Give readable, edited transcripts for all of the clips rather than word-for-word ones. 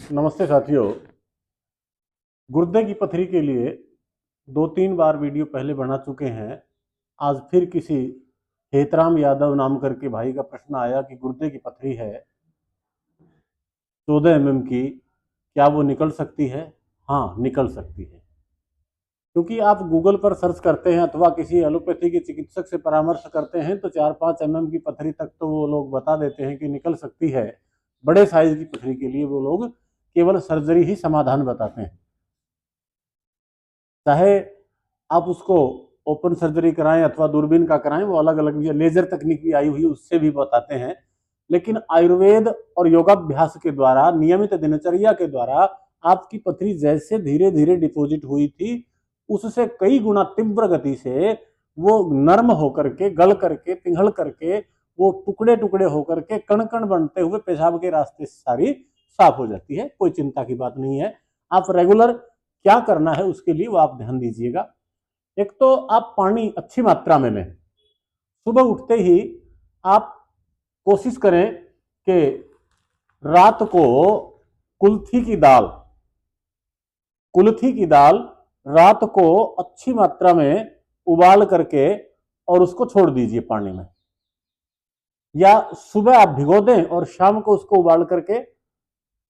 नमस्ते साथियों। गुर्दे की पथरी के लिए 2-3 बार वीडियो पहले बना चुके हैं। आज फिर किसी हेतराम यादव नाम करके भाई का प्रश्न आया कि गुर्दे की पथरी है 14 की, क्या वो निकल सकती है? हाँ, निकल सकती है। क्योंकि आप गूगल पर सर्च करते हैं अथवा किसी एलोपैथी के चिकित्सक से परामर्श करते हैं तो 4-5 की पथरी तक तो वो लोग बता देते हैं कि निकल सकती है। बड़े साइज की पथरी के लिए वो लोग केवल सर्जरी ही समाधान बताते हैं। चाहे आप उसको ओपन सर्जरी कराएं अथवा दूरबीन का कराएं, वो अलग अलग लेजर तकनीक भी आई हुई उससे भी बताते हैं। लेकिन आयुर्वेद और योगाभ्यास के द्वारा, नियमित दिनचर्या के द्वारा आपकी पथरी जैसे धीरे धीरे डिपॉजिट हुई थी उससे कई गुना तीव्र गति से वो नर्म होकर के, गल करके, पिघल करके, वो टुकड़े टुकड़े होकर के कण कण बनते हुए पेशाब के रास्ते से सारी साफ हो जाती है। कोई चिंता की बात नहीं है। आप रेगुलर क्या करना है उसके लिए वो आप ध्यान दीजिएगा। एक तो आप पानी अच्छी मात्रा में लें। सुबह उठते ही आप कोशिश करें कि रात को कुल्थी की दाल रात को अच्छी मात्रा में उबाल करके और उसको छोड़ दीजिए पानी में, या सुबह आप भिगो दें और शाम को उसको उबाल करके,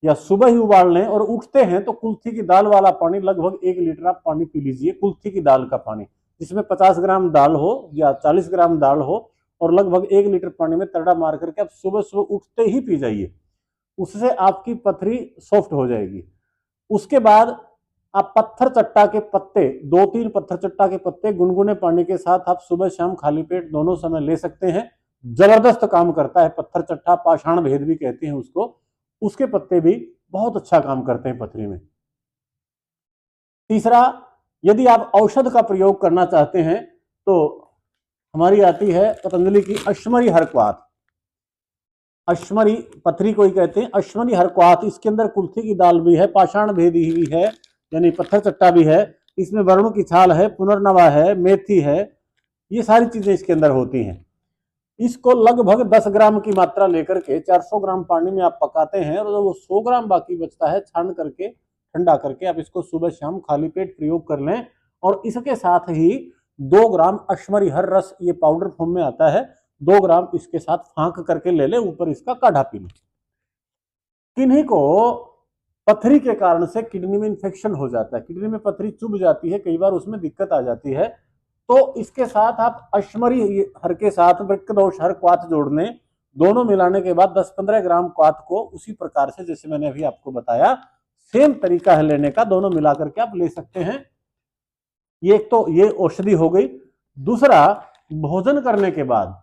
या सुबह ही उबाल लें और उठते हैं तो कुल्थी की दाल वाला पानी लगभग 1 लीटर आप पानी पी लीजिए। कुल्थी की दाल का पानी जिसमें 50 ग्राम दाल हो या 40 ग्राम दाल हो, और लगभग 1 लीटर पानी में तरड़ा मार करके आप सुबह सुबह उठते ही पी जाइए। उससे आपकी पथरी सॉफ्ट हो जाएगी। उसके बाद आप पत्थर चट्टा के पत्ते, 2-3 पत्थर चट्टा के पत्ते गुनगुने पानी के साथ आप सुबह शाम खाली पेट दोनों समय ले सकते हैं। जबरदस्त काम करता है पत्थर चट्टा, पाषाण भेद भी कहते हैं उसको। उसके पत्ते भी बहुत अच्छा काम करते हैं पथरी में। तीसरा, यदि आप औषध का प्रयोग करना चाहते हैं तो हमारी आती है पतंजलि की अश्मरी हरक्वात। अश्मरी पथरी को ही कहते हैं, अश्मरी हरक्वात। इसके अंदर कुल्थी की दाल भी है, पाषाण भेदी भी है यानी पत्थर चट्टा भी है, इसमें वरुण की छाल है, पुनर्नवा है, मेथी है, ये सारी चीजें इसके अंदर होती हैं। इसको लगभग 10 ग्राम की मात्रा लेकर के 400 ग्राम पानी में आप पकाते हैं और वो 100 ग्राम बाकी बचता है छान करके, ठंडा करके आप इसको सुबह शाम खाली पेट प्रयोग कर लें। और इसके साथ ही 2 ग्राम अश्मरी हर रस, ये पाउडर फॉर्म में आता है, 2 ग्राम इसके साथ फांक करके ले ले, ऊपर इसका काढ़ा पी लें। किन्हीं को पथरी के कारण से किडनी में इंफेक्शन हो जाता है, किडनी में पथरी चुभ जाती है, कई बार उसमें दिक्कत आ जाती है, तो इसके साथ आप अश्मरी हर के साथ वृक्क दोष हर क्वाथ जोड़ लें। दोनों मिलाने के बाद 10-15 ग्राम क्वाथ को उसी प्रकार से जैसे मैंने अभी आपको बताया, सेम तरीका है लेने का, दोनों मिला करके आप ले सकते हैं। ये तो ये औषधि हो गई। दूसरा, भोजन करने के बाद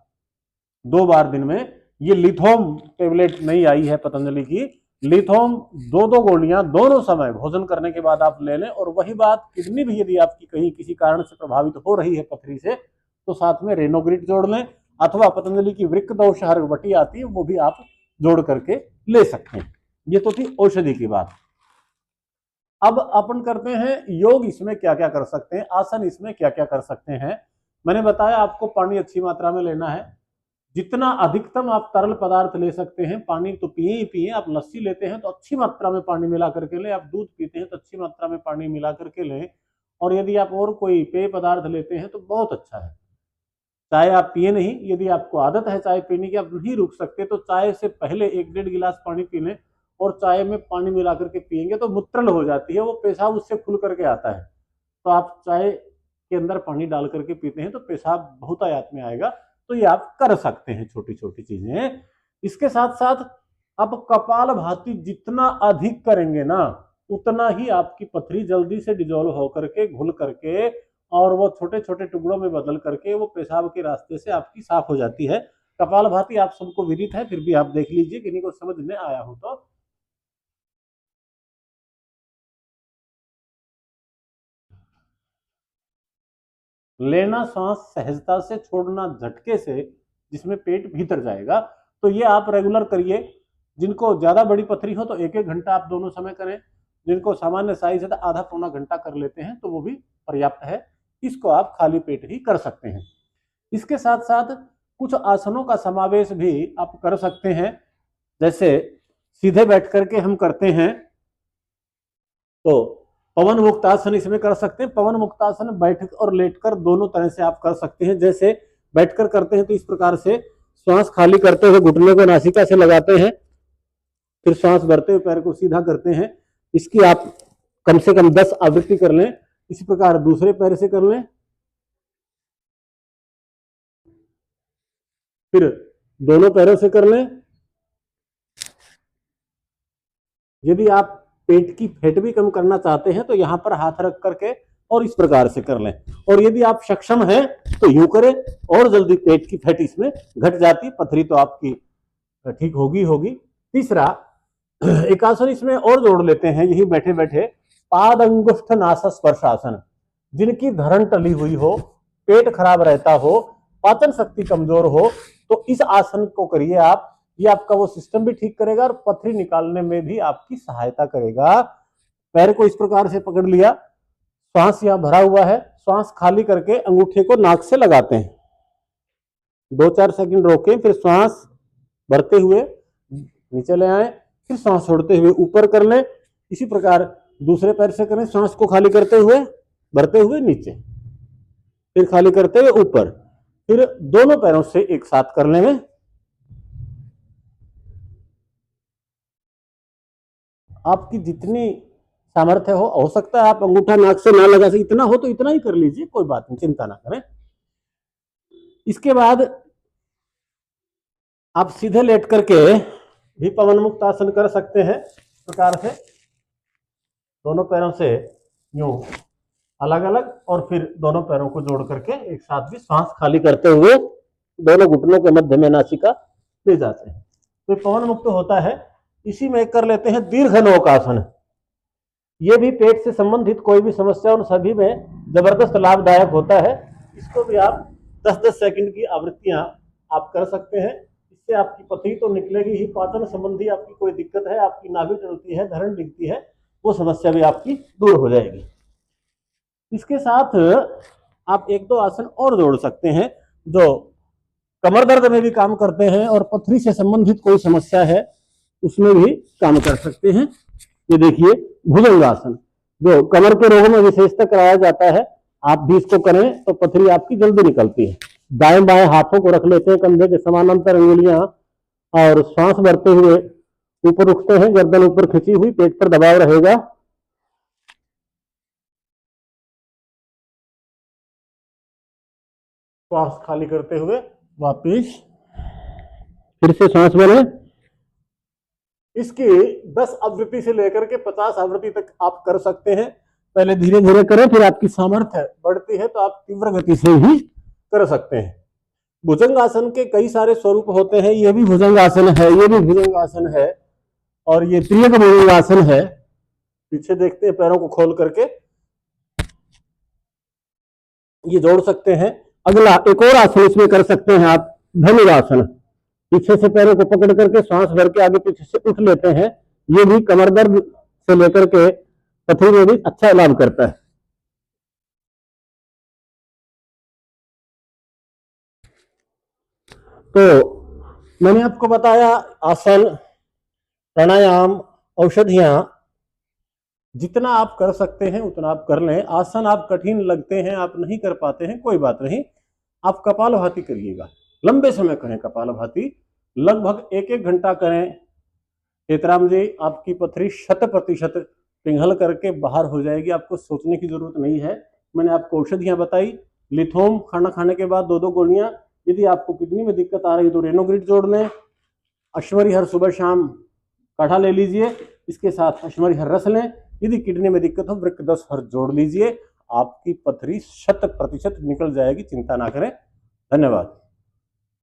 2 बार दिन में, ये लिथोम टेबलेट नई आई है पतंजलि की, लिथोम 2-2 गोलियां दोनों समय भोजन करने के बाद आप ले लें। और वही बात, किडनी भी यदि आपकी कहीं किसी कारण से प्रभावित हो रही है पथरी से, तो साथ में रेनोग्रिड जोड़ लें, अथवा पतंजलि की वृक्क दोष हर बटी आती है वो भी आप जोड़ करके ले सकते हैं। ये तो थी औषधि की बात। अब अपन करते हैं योग। इसमें क्या क्या कर सकते हैं, आसन इसमें क्या क्या कर सकते हैं। मैंने बताया आपको पानी अच्छी मात्रा में लेना है, जितना अधिकतम आप तरल पदार्थ ले सकते हैं। पानी तो पिए ही पिए, आप लस्सी लेते हैं तो अच्छी मात्रा में पानी मिला करके लें, आप दूध पीते हैं तो अच्छी मात्रा में पानी मिला करके लें, और यदि आप और कोई पेय पदार्थ लेते हैं तो बहुत अच्छा है। चाय आप पिए नहीं, यदि आपको आदत है चाय पीने की, आप नहीं रुक सकते, तो चाय से पहले 1-1.5 गिलास पानी पी लें, और चाय में पानी मिला करके पिएंगे तो मुत्रल हो जाती है, वो पेशाब उससे खुल करके आता है। तो आप चाय के अंदर पानी डाल करके पीते हैं तो पेशाब बहुतायत में आएगा। तो ये आप कर सकते हैं, छोटी छोटी चीजें। इसके साथ साथ आप कपाल भाती जितना अधिक करेंगे ना, उतना ही आपकी पथरी जल्दी से डिजोल्व होकर के, घुल करके, और वो छोटे छोटे टुकड़ों में बदल करके वो पेशाब के रास्ते से आपकी साफ हो जाती है। कपाल भाती आप सबको विदित है, फिर भी आप देख लीजिए, किन्हीं को समझ में आया हो तो। लेना सांस सहजता से, छोड़ना झटके से, जिसमें पेट भीतर जाएगा। तो ये आप रेगुलर करिए। जिनको ज्यादा बड़ी पथरी हो तो 1-1 घंटा आप दोनों समय करें, जिनको सामान्य साइज है तो आधा पौना घंटा कर लेते हैं तो वो भी पर्याप्त है। इसको आप खाली पेट ही कर सकते हैं। इसके साथ साथ कुछ आसनों का समावेश भी आप कर सकते हैं। जैसे सीधे बैठ करके हम करते हैं तो पवन मुक्तासन इसमें कर सकते हैं। पवन मुक्तासन बैठ और लेटकर दोनों तरह से आप कर सकते हैं। जैसे बैठकर करते हैं तो इस प्रकार से श्वास खाली करते हुए घुटने को नासिका से लगाते हैं, फिर श्वास भरते हुए पैर को सीधा करते हैं। इसकी आप कम से कम 10 आवृत्ति कर लें। इसी प्रकार दूसरे पैर से कर लें, फिर दोनों पैरों से कर लें। यदि आप पेट की फैट भी कम करना चाहते हैं तो यहां पर हाथ रख करके और इस प्रकार से कर लें। और यदि आप सक्षम हैं तो यूं करें और जल्दी पेट की फैट इसमें घट जाती, पथरी तो आपकी ठीक होगी। तीसरा एक आसन इसमें और जोड़ लेते हैं, यही बैठे बैठे पाद अंगुष्ठ नासा स्पर्शासन। जिनकी धरण टली हुई हो, पेट खराब रहता हो, पाचन शक्ति कमजोर हो, तो इस आसन को करिए आप। ये आपका वो सिस्टम भी ठीक करेगा और पथरी निकालने में भी आपकी सहायता करेगा। पैर को इस प्रकार से पकड़ लिया, श्वास यहाँ भरा हुआ है, श्वास खाली करके अंगूठे को नाक से लगाते हैं, 2-4 सेकंड रोकें, फिर श्वास भरते हुए नीचे ले आए, फिर सांस छोड़ते हुए ऊपर कर लें। इसी प्रकार दूसरे पैर से करें, सांस को खाली करते हुए भरते हुए नीचे, फिर खाली करते हुए ऊपर, फिर दोनों पैरों से एक साथ कर लें। आपकी जितनी सामर्थ्य हो सकता है आप अंगूठा नाक से ना लगा सके, इतना हो तो इतना ही कर लीजिए, कोई बात नहीं, चिंता ना करें। इसके बाद आप सीधे लेट करके भी पवन मुक्त आसन कर सकते हैं। इस प्रकार से दोनों पैरों से यूं अलग अलग और फिर दोनों पैरों को जोड़ करके एक साथ भी सांस खाली करते हुए दोनों घुटनों के मध्य में नासिका ले जाते हैं, तो पवन मुक्त होता है। इसी में कर लेते हैं दीर्घ नौकासन। ये भी पेट से संबंधित कोई भी समस्या उन सभी में जबरदस्त लाभदायक होता है। इसको भी आप 10-10 सेकंड की आवृत्तियां आप कर सकते हैं। इससे आपकी पथरी तो निकलेगी ही, पाचन संबंधी आपकी कोई दिक्कत है, आपकी नाभि टलती है, धरण दिखती है, वो समस्या भी आपकी दूर हो जाएगी। इसके साथ आप 1-2 आसन और जोड़ सकते हैं जो कमर दर्द में भी काम करते हैं और पथरी से संबंधित कोई समस्या है उसमें भी काम कर सकते हैं। ये देखिए भुजंगासन, जो कमर के रोगों में विशेषतः कराया जाता है, आप भी इसको करें तो पथरी आपकी जल्दी निकलती है। दाएं बाएं हाथों को रख लेते हैं कंधे के समानांतर अंगुलियां और सांस भरते हुए ऊपर उठते हैं, गर्दन ऊपर खिंची हुई, पेट पर दबाव रहेगा। श्वास खाली करते हुए वापिस फिर से सांस भरें। इसकी 10 आवृत्ति से लेकर के 50 आवृत्ति तक आप कर सकते हैं। पहले धीरे धीरे करें, फिर आपकी सामर्थ्य बढ़ती है तो आप तीव्र गति से ही कर सकते हैं। भुजंगासन के कई सारे स्वरूप होते हैं, ये भी भुजंगासन है, ये भी भुजंगासन है और ये त्रियक भुजंगासन है। पीछे देखते हैं, पैरों को खोल करके ये जोड़ सकते हैं। अगला एक और आसन इसमें कर सकते हैं आप, धनुरासन। पीछे से पैरों को पकड़ करके सांस भर के आगे पीछे से उठ लेते हैं। ये भी कमर दर्द से लेकर के पथरी में भी अच्छा लाभ करता है। तो मैंने आपको बताया आसन, प्राणायाम, औषधियां, जितना आप कर सकते हैं उतना आप कर लें। आसन आप कठिन लगते हैं, आप नहीं कर पाते हैं, कोई बात नहीं, आप कपालभाति करिएगा, लंबे समय करें कपालभाति, लगभग 1-1 घंटा करें। हेतराम जी, आपकी पथरी 100% पिघल करके बाहर हो जाएगी, आपको सोचने की जरूरत नहीं है। मैंने आपको औषधियां बताई, लिथोम खाना खाने के बाद 2-2 गोलियां। यदि आपको किडनी में दिक्कत आ रही है तो रेनोग्रिड जोड़ लें। अश्वरी हर सुबह शाम काढ़ा ले लीजिए, इसके साथ अश्वरी हर रस लें। यदि किडनी में दिक्कत हो वृक्क 10 हर जोड़ लीजिए, आपकी पथरी 100% निकल जाएगी, चिंता ना करें। धन्यवाद।